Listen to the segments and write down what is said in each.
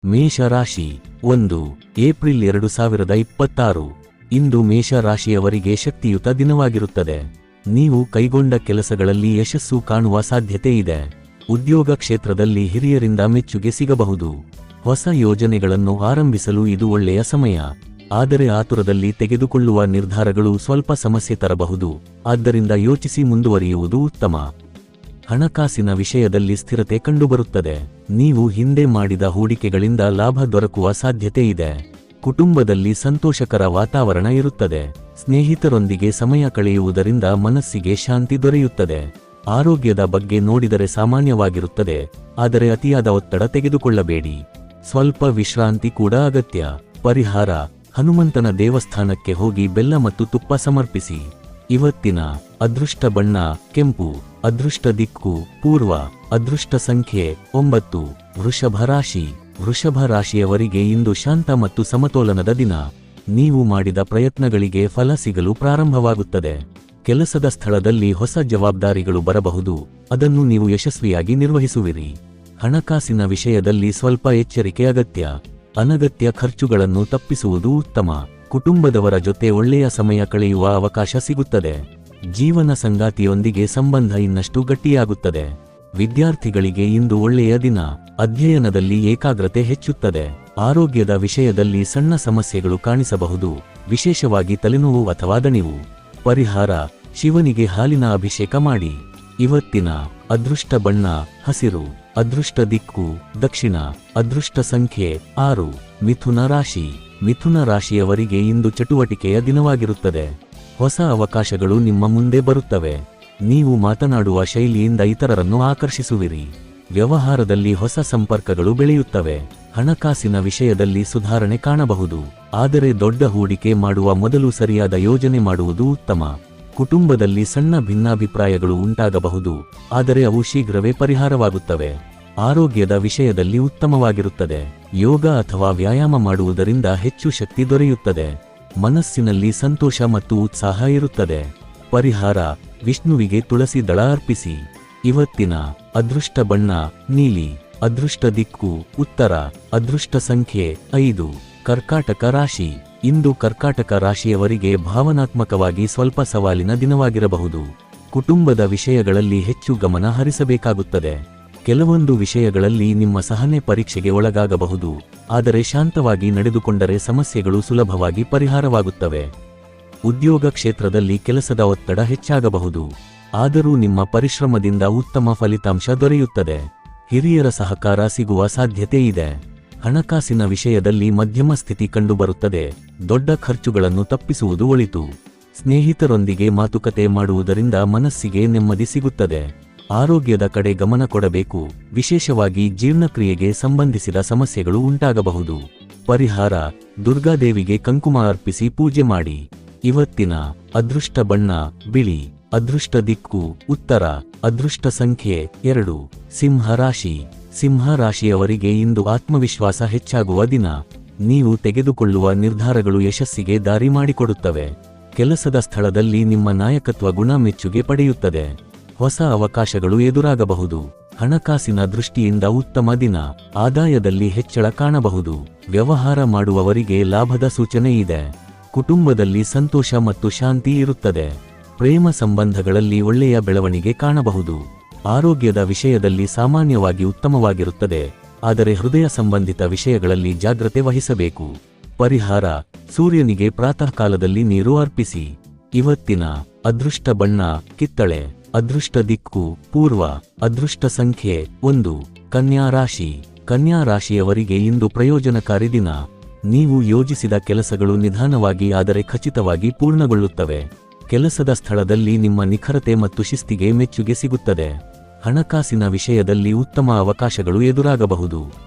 ಮೇಷರಾಶಿ 1 ಏಪ್ರಿಲ್ 2026 ಇಂದು ಮೇಷರಾಶಿಯವರಿಗೆ ಶಕ್ತಿಯುತ ದಿನವಾಗಿರುತ್ತದೆ. ನೀವು ಕೈಗೊಂಡ ಕೆಲಸಗಳಲ್ಲಿ ಯಶಸ್ಸು ಕಾಣುವ ಸಾಧ್ಯತೆ ಇದೆ. ಉದ್ಯೋಗ ಕ್ಷೇತ್ರದಲ್ಲಿ ಹಿರಿಯರಿಂದ ಮೆಚ್ಚುಗೆ ಸಿಗಬಹುದು. ಹೊಸ ಯೋಜನೆಗಳನ್ನು ಆರಂಭಿಸಲು ಇದು ಒಳ್ಳೆಯ ಸಮಯ. ಆದರೆ ಆತುರದಲ್ಲಿ ತೆಗೆದುಕೊಳ್ಳುವ ನಿರ್ಧಾರಗಳು ಸ್ವಲ್ಪ ಸಮಸ್ಯೆ ತರಬಹುದು. ಆದ್ದರಿಂದ ಯೋಚಿಸಿ ಮುಂದುವರಿಯುವುದು ಉತ್ತಮ. ಹಣಕಾಸಿನ ವಿಷಯದಲ್ಲಿ ಸ್ಥಿರತೆ ಕಂಡುಬರುತ್ತದೆ. ನೀವು ಹಿಂದೆ ಮಾಡಿದ ಹೂಡಿಕೆಗಳಿಂದ ಲಾಭ ದೊರಕುವ ಸಾಧ್ಯತೆ ಇದೆ. ಕುಟುಂಬದಲ್ಲಿ ಸಂತೋಷಕರ ವಾತಾವರಣ ಇರುತ್ತದೆ. ಸ್ನೇಹಿತರೊಂದಿಗೆ ಸಮಯ ಕಳೆಯುವುದರಿಂದ ಮನಸ್ಸಿಗೆ ಶಾಂತಿ ದೊರೆಯುತ್ತದೆ. ಆರೋಗ್ಯದ ಬಗ್ಗೆ ನೋಡಿದರೆ ಸಾಮಾನ್ಯವಾಗಿರುತ್ತದೆ, ಆದರೆ ಅತಿಯಾದ ಒತ್ತಡ ತೆಗೆದುಕೊಳ್ಳಬೇಡಿ. ಸ್ವಲ್ಪ ವಿಶ್ರಾಂತಿ ಕೂಡ ಅಗತ್ಯ. ಪರಿಹಾರ: ಹನುಮಂತನ ದೇವಸ್ಥಾನಕ್ಕೆ ಹೋಗಿ ಬೆಲ್ಲ ಮತ್ತು ತುಪ್ಪ ಸಮರ್ಪಿಸಿ. ಇವತ್ತಿನ ಅದೃಷ್ಟ ಬಣ್ಣ ಕೆಂಪು. ಅದೃಷ್ಟ ದಿಕ್ಕು ಪೂರ್ವ. ಅದೃಷ್ಟ ಸಂಖ್ಯೆ 9. ವೃಷಭ ರಾಶಿ. ವೃಷಭ ರಾಶಿಯವರಿಗೆ ಇಂದು ಶಾಂತ ಮತ್ತು ಸಮತೋಲನದ ದಿನ. ನೀವು ಮಾಡಿದ ಪ್ರಯತ್ನಗಳಿಗೆ ಫಲ ಸಿಗಲು ಪ್ರಾರಂಭವಾಗುತ್ತದೆ. ಕೆಲಸದ ಸ್ಥಳದಲ್ಲಿ ಹೊಸ ಜವಾಬ್ದಾರಿಗಳು ಬರಬಹುದು. ಅದನ್ನು ನೀವು ಯಶಸ್ವಿಯಾಗಿ ನಿರ್ವಹಿಸುವಿರಿ. ಹಣಕಾಸಿನ ವಿಷಯದಲ್ಲಿ ಸ್ವಲ್ಪ ಎಚ್ಚರಿಕೆ ಅಗತ್ಯ. ಅನಗತ್ಯ ಖರ್ಚುಗಳನ್ನು ತಪ್ಪಿಸುವುದು ಉತ್ತಮ. ಕುಟುಂಬದವರ ಜೊತೆ ಒಳ್ಳೆಯ ಸಮಯ ಕಳೆಯುವ ಅವಕಾಶ ಸಿಗುತ್ತದೆ. ಜೀವನ ಸಂಗಾತಿಯೊಂದಿಗೆ ಸಂಬಂಧ ಇನ್ನಷ್ಟು ಗಟ್ಟಿಯಾಗುತ್ತದೆ. ವಿದ್ಯಾರ್ಥಿಗಳಿಗೆ ಇಂದು ಒಳ್ಳೆಯ ದಿನ. ಅಧ್ಯಯನದಲ್ಲಿ ಏಕಾಗ್ರತೆ ಹೆಚ್ಚುತ್ತದೆ. ಆರೋಗ್ಯದ ವಿಷಯದಲ್ಲಿ ಸಣ್ಣ ಸಮಸ್ಯೆಗಳು ಕಾಣಿಸಬಹುದು, ವಿಶೇಷವಾಗಿ ತಲೆನೋವು ಅಥವಾ ದಣಿವು. ಪರಿಹಾರ: ಶಿವನಿಗೆ ಹಾಲಿನ ಅಭಿಷೇಕ ಮಾಡಿ. ಇವತ್ತಿನ ಅದೃಷ್ಟ ಬಣ್ಣ ಹಸಿರು. ಅದೃಷ್ಟ ದಿಕ್ಕು ದಕ್ಷಿಣ. ಅದೃಷ್ಟ ಸಂಖ್ಯೆ 6. ಮಿಥುನ ರಾಶಿ. ಮಿಥುನ ರಾಶಿಯವರಿಗೆ ಇಂದು ಚಟುವಟಿಕೆಯ ದಿನವಾಗಿರುತ್ತದೆ. ಹೊಸ ಅವಕಾಶಗಳು ನಿಮ್ಮ ಮುಂದೆ ಬರುತ್ತವೆ. ನೀವು ಮಾತನಾಡುವ ಶೈಲಿಯಿಂದ ಇತರರನ್ನು ಆಕರ್ಷಿಸುವಿರಿ. ವ್ಯವಹಾರದಲ್ಲಿ ಹೊಸ ಸಂಪರ್ಕಗಳು ಬೆಳೆಯುತ್ತವೆ. ಹಣಕಾಸಿನ ವಿಷಯದಲ್ಲಿ ಸುಧಾರಣೆ ಕಾಣಬಹುದು. ಆದರೆ ದೊಡ್ಡ ಹೂಡಿಕೆ ಮಾಡುವ ಮೊದಲು ಸರಿಯಾದ ಯೋಜನೆ ಮಾಡುವುದು ಉತ್ತಮ. ಕುಟುಂಬದಲ್ಲಿ ಸಣ್ಣ ಭಿನ್ನಾಭಿಪ್ರಾಯಗಳು ಉಂಟಾಗಬಹುದು, ಆದರೆ ಅವು ಶೀಘ್ರವೇ ಪರಿಹಾರವಾಗುತ್ತವೆ. ಆರೋಗ್ಯದ ವಿಷಯದಲ್ಲಿ ಉತ್ತಮವಾಗಿರುತ್ತದೆ. ಯೋಗ ಅಥವಾ ವ್ಯಾಯಾಮ ಮಾಡುವುದರಿಂದ ಹೆಚ್ಚು ಶಕ್ತಿ ದೊರೆಯುತ್ತದೆ. ಮನಸ್ಸಿನಲ್ಲಿ ಸಂತೋಷ ಮತ್ತು ಉತ್ಸಾಹ ಇರುತ್ತದೆ. ಪರಿಹಾರ: ವಿಷ್ಣುವಿಗೆ ತುಳಸಿ ದಳ ಅರ್ಪಿಸಿ. ಇವತ್ತಿನ ಅದೃಷ್ಟ ಬಣ್ಣ ನೀಲಿ. ಅದೃಷ್ಟ ದಿಕ್ಕು ಉತ್ತರ. ಅದೃಷ್ಟ ಸಂಖ್ಯೆ 5. ಕರ್ಕಾಟಕ ರಾಶಿ. ಇಂದು ಕರ್ಕಾಟಕ ರಾಶಿಯವರಿಗೆ ಭಾವನಾತ್ಮಕವಾಗಿ ಸ್ವಲ್ಪ ಸವಾಲಿನ ದಿನವಾಗಿರಬಹುದು. ಕುಟುಂಬದ ವಿಷಯಗಳಲ್ಲಿ ಹೆಚ್ಚು ಗಮನ ಹರಿಸಬೇಕಾಗುತ್ತದೆ. ಕೆಲವೊಂದು ವಿಷಯಗಳಲ್ಲಿ ನಿಮ್ಮ ಸಹನೆ ಪರೀಕ್ಷೆಗೆ ಒಳಗಾಗಬಹುದು, ಆದರೆ ಶಾಂತವಾಗಿ ನಡೆದುಕೊಂಡರೆ ಸಮಸ್ಯೆಗಳು ಸುಲಭವಾಗಿ ಪರಿಹಾರವಾಗುತ್ತವೆ. ಉದ್ಯೋಗ ಕ್ಷೇತ್ರದಲ್ಲಿ ಕೆಲಸದ ಒತ್ತಡ ಹೆಚ್ಚಾಗಬಹುದು, ಆದರೂ ನಿಮ್ಮ ಪರಿಶ್ರಮದಿಂದ ಉತ್ತಮ ಫಲಿತಾಂಶ ದೊರೆಯುತ್ತದೆ. ಹಿರಿಯರ ಸಹಕಾರ ಸಿಗುವ ಸಾಧ್ಯತೆ ಇದೆ. ಹಣಕಾಸಿನ ವಿಷಯದಲ್ಲಿ ಮಧ್ಯಮ ಸ್ಥಿತಿ ಕಂಡುಬರುತ್ತದೆ. ದೊಡ್ಡ ಖರ್ಚುಗಳನ್ನು ತಪ್ಪಿಸುವುದು ಒಳಿತು. ಸ್ನೇಹಿತರೊಂದಿಗೆ ಮಾತುಕತೆ ಮಾಡುವುದರಿಂದ ಮನಸ್ಸಿಗೆ ನೆಮ್ಮದಿ ಸಿಗುತ್ತದೆ. ಆರೋಗ್ಯದ ಕಡೆ ಗಮನ ಕೊಡಬೇಕು, ವಿಶೇಷವಾಗಿ ಜೀರ್ಣಕ್ರಿಯೆಗೆ ಸಂಬಂಧಿಸಿದ ಸಮಸ್ಯೆಗಳು ಉಂಟಾಗಬಹುದು. ಪರಿಹಾರ: ದುರ್ಗಾದೇವಿಗೆ ಕುಂಕುಮ ಅರ್ಪಿಸಿ ಪೂಜೆ ಮಾಡಿ. ಇವತ್ತಿನ ಅದೃಷ್ಟ ಬಣ್ಣ ಬಿಳಿ. ಅದೃಷ್ಟ ದಿಕ್ಕು ಉತ್ತರ. ಅದೃಷ್ಟ ಸಂಖ್ಯೆ 2. ಸಿಂಹ ರಾಶಿ. ಸಿಂಹ ರಾಶಿಯವರಿಗೆ ಇಂದು ಆತ್ಮವಿಶ್ವಾಸ ಹೆಚ್ಚಾಗುವ ದಿನ. ನೀವು ತೆಗೆದುಕೊಳ್ಳುವ ನಿರ್ಧಾರಗಳು ಯಶಸ್ಸಿಗೆ ದಾರಿ ಮಾಡಿಕೊಡುತ್ತವೆ. ಕೆಲಸದ ಸ್ಥಳದಲ್ಲಿ ನಿಮ್ಮ ನಾಯಕತ್ವ ಗುಣ ಮೆಚ್ಚುಗೆ ಪಡೆಯುತ್ತದೆ. ಹೊಸ ಅವಕಾಶಗಳು ಎದುರಾಗಬಹುದು. ಹಣಕಾಸಿನ ದೃಷ್ಟಿಯಿಂದ ಉತ್ತಮ ದಿನ. ಆದಾಯದಲ್ಲಿ ಹೆಚ್ಚಳ ಕಾಣಬಹುದು. ವ್ಯವಹಾರ ಮಾಡುವವರಿಗೆ ಲಾಭದ ಸೂಚನೆ ಇದೆ. ಕುಟುಂಬದಲ್ಲಿ ಸಂತೋಷ ಮತ್ತು ಶಾಂತಿ ಇರುತ್ತದೆ. ಪ್ರೇಮ ಸಂಬಂಧಗಳಲ್ಲಿ ಒಳ್ಳೆಯ ಬೆಳವಣಿಗೆ ಕಾಣಬಹುದು. ಆರೋಗ್ಯದ ವಿಷಯದಲ್ಲಿ ಸಾಮಾನ್ಯವಾಗಿ ಉತ್ತಮವಾಗಿರುತ್ತದೆ, ಆದರೆ ಹೃದಯ ಸಂಬಂಧಿತ ವಿಷಯಗಳಲ್ಲಿ ಜಾಗ್ರತೆ ವಹಿಸಬೇಕು. ಪರಿಹಾರ: ಸೂರ್ಯನಿಗೆ ಪ್ರಾತಃ ಕಾಲದಲ್ಲಿ ನೀರು ಅರ್ಪಿಸಿ. ಇವತ್ತಿನ ಅದೃಷ್ಟ ಬಣ್ಣ ಕಿತ್ತಳೆ. ಅದೃಷ್ಟ ದಿಕ್ಕು ಪೂರ್ವ. ಅದೃಷ್ಟ ಸಂಖ್ಯೆ 1. ಕನ್ಯಾ ರಾಶಿ. ಕನ್ಯಾ ರಾಶಿಯವರಿಗೆ ಇಂದು ಪ್ರಯೋಜನಕಾರಿ ದಿನ. ನೀವು ಯೋಜಿಸಿದ ಕೆಲಸಗಳು ನಿಧಾನವಾಗಿ ಆದರೆ ಖಚಿತವಾಗಿ ಪೂರ್ಣಗೊಳ್ಳುತ್ತವೆ. ಕೆಲಸದ ಸ್ಥಳದಲ್ಲಿ ನಿಮ್ಮ ನಿಖರತೆ ಮತ್ತು ಶಿಸ್ತಿಗೆ ಮೆಚ್ಚುಗೆ ಸಿಗುತ್ತದೆ. ಹಣಕಾಸಿನ ವಿಷಯದಲ್ಲಿ ಉತ್ತಮ ಅವಕಾಶಗಳು ಎದುರಾಗಬಹುದು.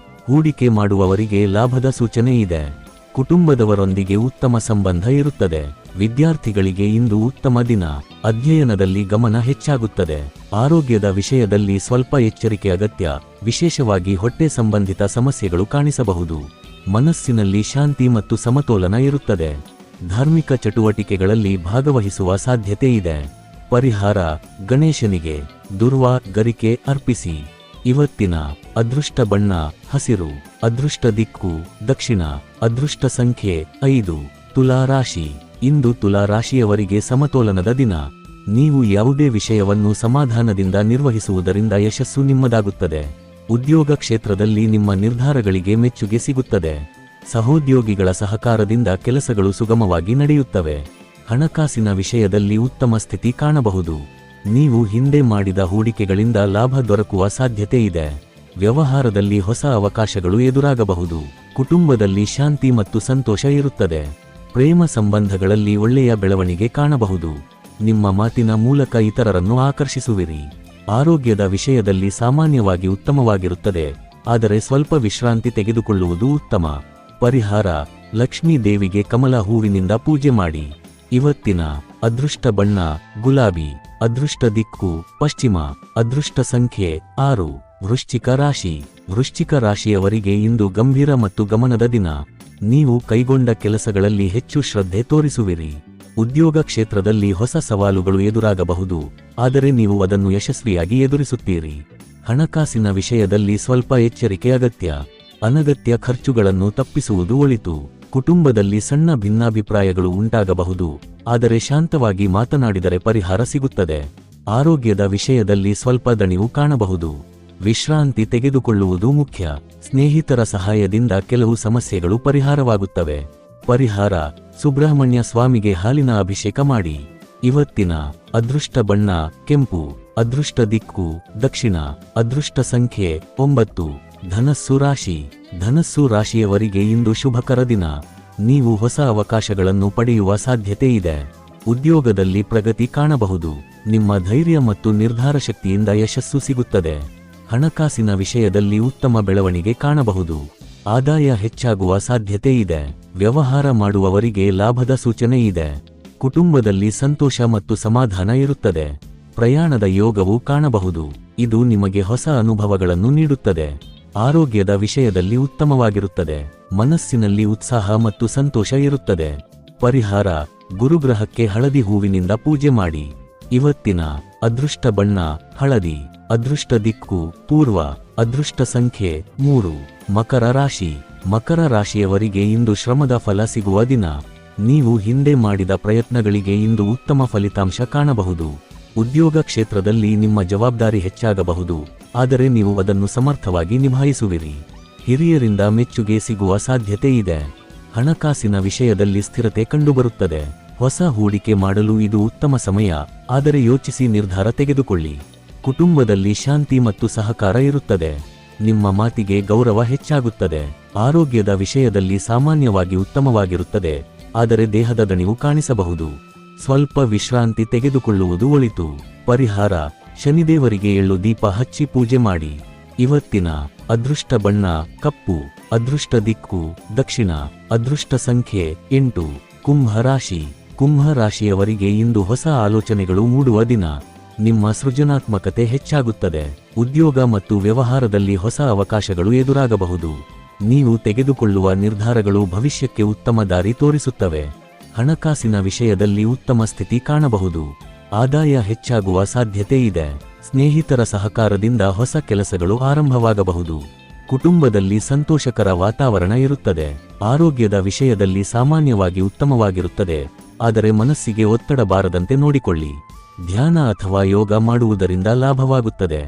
ಹೂಡಿಕೆ ಮಾಡುವವರಿಗೆ ಲಾಭದ ಸೂಚನೆ ಇದೆ. ಕುಟುಂಬದವರೊಂದಿಗೆ ಉತ್ತಮ ಸಂಬಂಧ ಇರುತ್ತದೆ. ವಿದ್ಯಾರ್ಥಿಗಳಿಗೆ ಇಂದು ಉತ್ತಮ ದಿನ. ಅಧ್ಯಯನದಲ್ಲಿ ಗಮನ ಹೆಚ್ಚಾಗುತ್ತದೆ. ಆರೋಗ್ಯದ ವಿಷಯದಲ್ಲಿ ಸ್ವಲ್ಪ ಎಚ್ಚರಿಕೆ ಅಗತ್ಯ, ವಿಶೇಷವಾಗಿ ಹೊಟ್ಟೆ ಸಂಬಂಧಿತ ಸಮಸ್ಯೆಗಳು ಕಾಣಿಸಬಹುದು. ಮನಸ್ಸಿನಲ್ಲಿ ಶಾಂತಿ ಮತ್ತು ಸಮತೋಲನ ಇರುತ್ತದೆ. ಧಾರ್ಮಿಕ ಚಟುವಟಿಕೆಗಳಲ್ಲಿ ಭಾಗವಹಿಸುವ ಸಾಧ್ಯತೆ ಇದೆ. ಪರಿಹಾರ: ಗಣೇಶನಿಗೆ ದುರ್ವಾ ಗರಿಕೆ ಅರ್ಪಿಸಿ. ಇವತ್ತಿನ ಅದೃಷ್ಟ ಬಣ್ಣ ಹಸಿರು. ಅದೃಷ್ಟ ದಿಕ್ಕು ದಕ್ಷಿಣ. ಅದೃಷ್ಟ ಸಂಖ್ಯೆ 5. ತುಲಾ ರಾಶಿ. ಇಂದು ತುಲಾ ರಾಶಿಯವರಿಗೆ ಸಮತೋಲನದ ದಿನ. ನೀವು ಯಾವುದೇ ವಿಷಯವನ್ನು ಸಮಾಧಾನದಿಂದ ನಿರ್ವಹಿಸುವುದರಿಂದ ಯಶಸ್ಸು ನಿಮ್ಮದಾಗುತ್ತದೆ. ಉದ್ಯೋಗ ಕ್ಷೇತ್ರದಲ್ಲಿ ನಿಮ್ಮ ನಿರ್ಧಾರಗಳಿಗೆ ಮೆಚ್ಚುಗೆ ಸಿಗುತ್ತದೆ. ಸಹೋದ್ಯೋಗಿಗಳ ಸಹಕಾರದಿಂದ ಕೆಲಸಗಳು ಸುಗಮವಾಗಿ ನಡೆಯುತ್ತವೆ. ಹಣಕಾಸಿನ ವಿಷಯದಲ್ಲಿ ಉತ್ತಮ ಸ್ಥಿತಿ ಕಾಣಬಹುದು. ನೀವು ಹಿಂದೆ ಮಾಡಿದ ಹೂಡಿಕೆಗಳಿಂದ ಲಾಭ ದೊರಕುವ ಸಾಧ್ಯತೆ ಇದೆ. ವ್ಯವಹಾರದಲ್ಲಿ ಹೊಸ ಅವಕಾಶಗಳು ಎದುರಾಗಬಹುದು. ಕುಟುಂಬದಲ್ಲಿ ಶಾಂತಿ ಮತ್ತು ಸಂತೋಷ ಇರುತ್ತದೆ. ಪ್ರೇಮ ಸಂಬಂಧಗಳಲ್ಲಿ ಒಳ್ಳೆಯ ಬೆಳವಣಿಗೆ ಕಾಣಬಹುದು. ನಿಮ್ಮ ಮಾತಿನ ಮೂಲಕ ಇತರರನ್ನು ಆಕರ್ಷಿಸುವಿರಿ. ಆರೋಗ್ಯದ ವಿಷಯದಲ್ಲಿ ಸಾಮಾನ್ಯವಾಗಿ ಉತ್ತಮವಾಗಿರುತ್ತದೆ, ಆದರೆ ಸ್ವಲ್ಪ ವಿಶ್ರಾಂತಿ ತೆಗೆದುಕೊಳ್ಳುವುದು ಉತ್ತಮ. ಪರಿಹಾರ: ಲಕ್ಷ್ಮೀ ದೇವಿಗೆ ಕಮಲ ಹೂವಿನಿಂದ ಪೂಜೆ ಮಾಡಿ. ಇವತ್ತಿನ ಅದೃಷ್ಟ ಬಣ್ಣ ಗುಲಾಬಿ. ಅದೃಷ್ಟ ದಿಕ್ಕು ಪಶ್ಚಿಮ. ಅದೃಷ್ಟ ಸಂಖ್ಯೆ 6. ವೃಶ್ಚಿಕ ರಾಶಿ. ವೃಶ್ಚಿಕ ರಾಶಿಯವರಿಗೆ ಇಂದು ಗಂಭೀರ ಮತ್ತು ಗಮನದ ದಿನ. ನೀವು ಕೈಗೊಂಡ ಕೆಲಸಗಳಲ್ಲಿ ಹೆಚ್ಚು ಶ್ರದ್ಧೆ ತೋರಿಸುವಿರಿ. ಉದ್ಯೋಗ ಕ್ಷೇತ್ರದಲ್ಲಿ ಹೊಸ ಸವಾಲುಗಳು ಎದುರಾಗಬಹುದು, ಆದರೆ ನೀವು ಅದನ್ನು ಯಶಸ್ವಿಯಾಗಿ ಎದುರಿಸುತ್ತೀರಿ. ಹಣಕಾಸಿನ ವಿಷಯದಲ್ಲಿ ಸ್ವಲ್ಪ ಎಚ್ಚರಿಕೆ ಅಗತ್ಯ. ಅನಗತ್ಯ ಖರ್ಚುಗಳನ್ನು ತಪ್ಪಿಸುವುದು ಒಳಿತು. ಕುಟುಂಬದಲ್ಲಿ ಸಣ್ಣ ಭಿನ್ನಾಭಿಪ್ರಾಯಗಳು ಉಂಟಾಗಬಹುದು, ಆದರೆ ಶಾಂತವಾಗಿ ಮಾತನಾಡಿದರೆ ಪರಿಹಾರ ಸಿಗುತ್ತದೆ. ಆರೋಗ್ಯದ ವಿಷಯದಲ್ಲಿ ಸ್ವಲ್ಪ ದಣಿವು ಕಾಣಬಹುದು. ವಿಶ್ರಾಂತಿ ತೆಗೆದುಕೊಳ್ಳುವುದು ಮುಖ್ಯ. ಸ್ನೇಹಿತರ ಸಹಾಯದಿಂದ ಕೆಲವು ಸಮಸ್ಯೆಗಳು ಪರಿಹಾರವಾಗುತ್ತವೆ. ಪರಿಹಾರ: ಸುಬ್ರಹ್ಮಣ್ಯ ಸ್ವಾಮಿಗೆ ಹಾಲಿನ ಅಭಿಷೇಕ ಮಾಡಿ. ಇವತ್ತಿನ ಅದೃಷ್ಟ ಬಣ್ಣ ಕೆಂಪು. ಅದೃಷ್ಟ ದಿಕ್ಕು ದಕ್ಷಿಣ. ಅದೃಷ್ಟ ಸಂಖ್ಯೆ 9. ಧನಸ್ಸು ರಾಶಿ. ಧನಸ್ಸು ರಾಶಿಯವರಿಗೆ ಇಂದು ಶುಭಕರ ದಿನ. ನೀವು ಹೊಸ ಅವಕಾಶಗಳನ್ನು ಪಡೆಯುವ ಸಾಧ್ಯತೆ ಇದೆ. ಉದ್ಯೋಗದಲ್ಲಿ ಪ್ರಗತಿ ಕಾಣಬಹುದು. ನಿಮ್ಮ ಧೈರ್ಯ ಮತ್ತು ನಿರ್ಧಾರ ಶಕ್ತಿಯಿಂದ ಯಶಸ್ಸು ಸಿಗುತ್ತದೆ. ಹಣಕಾಸಿನ ವಿಷಯದಲ್ಲಿ ಉತ್ತಮ ಬೆಳವಣಿಗೆ ಕಾಣಬಹುದು. ಆದಾಯ ಹೆಚ್ಚಾಗುವ ಸಾಧ್ಯತೆ ಇದೆ. ವ್ಯವಹಾರ ಮಾಡುವವರಿಗೆ ಲಾಭದ ಸೂಚನೆ ಇದೆ. ಕುಟುಂಬದಲ್ಲಿ ಸಂತೋಷ ಮತ್ತು ಸಮಾಧಾನ ಇರುತ್ತದೆ. ಪ್ರಯಾಣದ ಯೋಗವು ಕಾಣಬಹುದು. ಇದು ನಿಮಗೆ ಹೊಸ ಅನುಭವಗಳನ್ನು ನೀಡುತ್ತದೆ. ಆರೋಗ್ಯದ ವಿಷಯದಲ್ಲಿ ಉತ್ತಮವಾಗಿರುತ್ತದೆ. ಮನಸ್ಸಿನಲ್ಲಿ ಉತ್ಸಾಹ ಮತ್ತು ಸಂತೋಷ ಇರುತ್ತದೆ. ಪರಿಹಾರ: ಗುರುಗ್ರಹಕ್ಕೆ ಹಳದಿ ಹೂವಿನಿಂದ ಪೂಜೆ ಮಾಡಿ. ಇವತ್ತಿನ ಅದೃಷ್ಟ ಬಣ್ಣ ಹಳದಿ. ಅದೃಷ್ಟ ದಿಕ್ಕು ಪೂರ್ವ. ಅದೃಷ್ಟ ಸಂಖ್ಯೆ 3. ಮಕರ ರಾಶಿ. ಮಕರ ರಾಶಿಯವರಿಗೆ ಇಂದು ಶ್ರಮದ ಫಲ ಸಿಗುವ ದಿನ. ನೀವು ಹಿಂದೆ ಮಾಡಿದ ಪ್ರಯತ್ನಗಳಿಗೆ ಇಂದು ಉತ್ತಮ ಫಲಿತಾಂಶ ಕಾಣಬಹುದು. ಉದ್ಯೋಗ ಕ್ಷೇತ್ರದಲ್ಲಿ ನಿಮ್ಮ ಜವಾಬ್ದಾರಿ ಹೆಚ್ಚಾಗಬಹುದು, ಆದರೆ ನೀವು ಅದನ್ನು ಸಮರ್ಥವಾಗಿ ನಿಭಾಯಿಸುವಿರಿ. ಹಿರಿಯರಿಂದ ಮೆಚ್ಚುಗೆ ಸಿಗುವ ಸಾಧ್ಯತೆ ಇದೆ. ಹಣಕಾಸಿನ ವಿಷಯದಲ್ಲಿ ಸ್ಥಿರತೆ ಕಂಡುಬರುತ್ತದೆ. ಹೊಸ ಹೂಡಿಕೆ ಮಾಡಲು ಇದು ಉತ್ತಮ ಸಮಯ, ಆದರೆ ಯೋಚಿಸಿ ನಿರ್ಧಾರ ತೆಗೆದುಕೊಳ್ಳಿ. ಕುಟುಂಬದಲ್ಲಿ ಶಾಂತಿ ಮತ್ತು ಸಹಕಾರ ಇರುತ್ತದೆ. ನಿಮ್ಮ ಮಾತಿಗೆ ಗೌರವ ಹೆಚ್ಚಾಗುತ್ತದೆ. ಆರೋಗ್ಯದ ವಿಷಯದಲ್ಲಿ ಸಾಮಾನ್ಯವಾಗಿ ಉತ್ತಮವಾಗಿರುತ್ತದೆ, ಆದರೆ ದೇಹದ ದಣಿವು ಕಾಣಿಸಬಹುದು. ಸ್ವಲ್ಪ ವಿಶ್ರಾಂತಿ ತೆಗೆದುಕೊಳ್ಳುವುದು ಒಳಿತು. ಪರಿಹಾರ: ಶನಿದೇವರಿಗೆ ಎಳ್ಳು ದೀಪ ಹಚ್ಚಿ ಪೂಜೆ ಮಾಡಿ. ಇವತ್ತಿನ ಅದೃಷ್ಟ ಬಣ್ಣ ಕಪ್ಪು. ಅದೃಷ್ಟ ದಿಕ್ಕು ದಕ್ಷಿಣ. ಅದೃಷ್ಟ ಸಂಖ್ಯೆ 8. ಕುಂಭ ರಾಶಿ. ಕುಂಭ ರಾಶಿಯವರಿಗೆ ಇಂದು ಹೊಸ ಆಲೋಚನೆಗಳು ಮೂಡುವ ದಿನ. ನಿಮ್ಮ ಸೃಜನಾತ್ಮಕತೆ ಹೆಚ್ಚಾಗುತ್ತದೆ. ಉದ್ಯೋಗ ಮತ್ತು ವ್ಯವಹಾರದಲ್ಲಿ ಹೊಸ ಅವಕಾಶಗಳು ಎದುರಾಗಬಹುದು. ನೀವು ತೆಗೆದುಕೊಳ್ಳುವ ನಿರ್ಧಾರಗಳು ಭವಿಷ್ಯಕ್ಕೆ ಉತ್ತಮ ದಾರಿ ತೋರಿಸುತ್ತವೆ. ಹಣಕಾಸಿನ ವಿಷಯದಲ್ಲಿ ಉತ್ತಮ ಸ್ಥಿತಿ ಕಾಣಬಹುದು. ಆದಾಯ ಹೆಚ್ಚಾಗುವ ಸಾಧ್ಯತೆ ಇದೆ. ಸ್ನೇಹಿತರ ಸಹಕಾರದಿಂದ ಹೊಸ ಕೆಲಸಗಳು ಆರಂಭವಾಗಬಹುದು. ಕುಟುಂಬದಲ್ಲಿ ಸಂತೋಷಕರ ವಾತಾವರಣ ಇರುತ್ತದೆ. ಆರೋಗ್ಯದ ವಿಷಯದಲ್ಲಿ ಸಾಮಾನ್ಯವಾಗಿ ಉತ್ತಮವಾಗಿರುತ್ತದೆ, ಆದರೆ ಮನಸ್ಸಿಗೆ ಒತ್ತಡ ಬಾರದಂತೆ ನೋಡಿಕೊಳ್ಳಿ. ಧ್ಯಾನ ಅಥವಾ ಯೋಗ ಮಾಡುವುದರಿಂದ ಲಾಭವಾಗುತ್ತದೆ.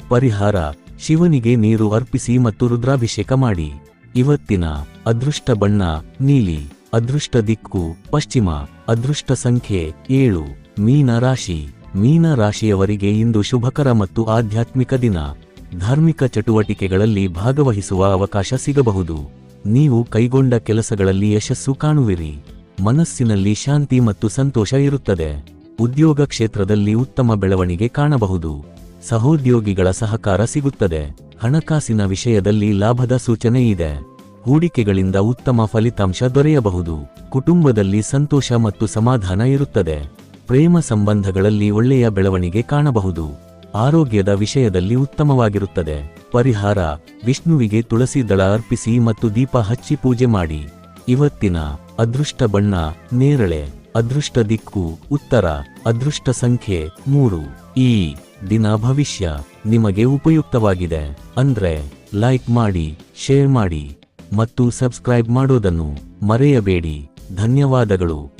ಪರಿಹಾರ: ಶಿವನಿಗೆ ನೀರು ಅರ್ಪಿಸಿ ಮತ್ತು ರುದ್ರಾಭಿಷೇಕ ಮಾಡಿ. ಇವತ್ತಿನ ಅದೃಷ್ಟ ಬಣ್ಣ ನೀಲಿ. ಅದೃಷ್ಟ ದಿಕ್ಕು ಪಶ್ಚಿಮ. ಅದೃಷ್ಟ ಸಂಖ್ಯೆ 7. ಮೀನ ರಾಶಿ. ಮೀನ ರಾಶಿಯವರಿಗೆ ಇಂದು ಶುಭಕರ ಮತ್ತು ಆಧ್ಯಾತ್ಮಿಕ ದಿನ. ಧಾರ್ಮಿಕ ಚಟುವಟಿಕೆಗಳಲ್ಲಿ ಭಾಗವಹಿಸುವ ಅವಕಾಶ ಸಿಗಬಹುದು. ನೀವು ಕೈಗೊಂಡ ಕೆಲಸಗಳಲ್ಲಿ ಯಶಸ್ಸು ಕಾಣುವಿರಿ. ಮನಸ್ಸಿನಲ್ಲಿ ಶಾಂತಿ ಮತ್ತು ಸಂತೋಷ ಇರುತ್ತದೆ. ಉದ್ಯೋಗ ಕ್ಷೇತ್ರದಲ್ಲಿ ಉತ್ತಮ ಬೆಳವಣಿಗೆ ಕಾಣಬಹುದು. ಸಹೋದ್ಯೋಗಿಗಳ ಸಹಕಾರ ಸಿಗುತ್ತದೆ. ಹಣಕಾಸಿನ ವಿಷಯದಲ್ಲಿ ಲಾಭದ ಸೂಚನೆ ಇದೆ. ಹೂಡಿಕೆಗಳಿಂದ ಉತ್ತಮ ಫಲಿತಾಂಶ ದೊರೆಯಬಹುದು. ಕುಟುಂಬದಲ್ಲಿ ಸಂತೋಷ ಮತ್ತು ಸಮಾಧಾನ ಇರುತ್ತದೆ. ಪ್ರೇಮ ಸಂಬಂಧಗಳಲ್ಲಿ ಒಳ್ಳೆಯ ಬೆಳವಣಿಗೆ ಕಾಣಬಹುದು. ಆರೋಗ್ಯದ ವಿಷಯದಲ್ಲಿ ಉತ್ತಮವಾಗಿರುತ್ತದೆ. ಪರಿಹಾರ: ವಿಷ್ಣುವಿಗೆ ತುಳಸಿ ದಳ ಅರ್ಪಿಸಿ ಮತ್ತು ದೀಪ ಹಚ್ಚಿ ಪೂಜೆ ಮಾಡಿ. ಇವತ್ತಿನ ಅದೃಷ್ಟ ಬಣ್ಣ ನೇರಳೆ. ಅದೃಷ್ಟ ದಿಕ್ಕು ಉತ್ತರ. ಅದೃಷ್ಟ ಸಂಖ್ಯೆ 3. ದಿನ ಭವಿಷ್ಯ ನಿಮಗೆ ಉಪಯುಕ್ತವಾಗಿದೆ ಅಂದ್ರೆ ಲೈಕ್ ಮಾಡಿ, ಶೇರ್ ಮಾಡಿ ಮತ್ತು ಸಬ್ಸ್ಕ್ರೈಬ್ ಮಾಡೋದನ್ನು ಮರೆಯಬೇಡಿ. ಧನ್ಯವಾದಗಳು.